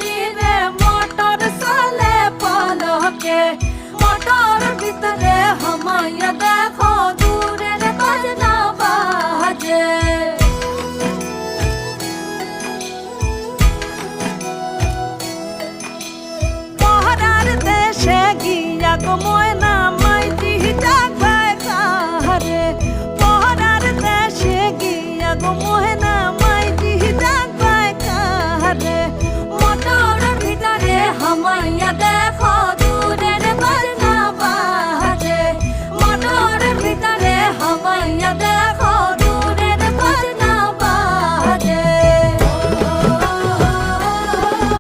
দিনে মোটর চলে পলকে মোটর ভিতরে হামাইয়া দেখো দূরের বাজনা বাজে পহরার দেশে গিয়া গো ময়না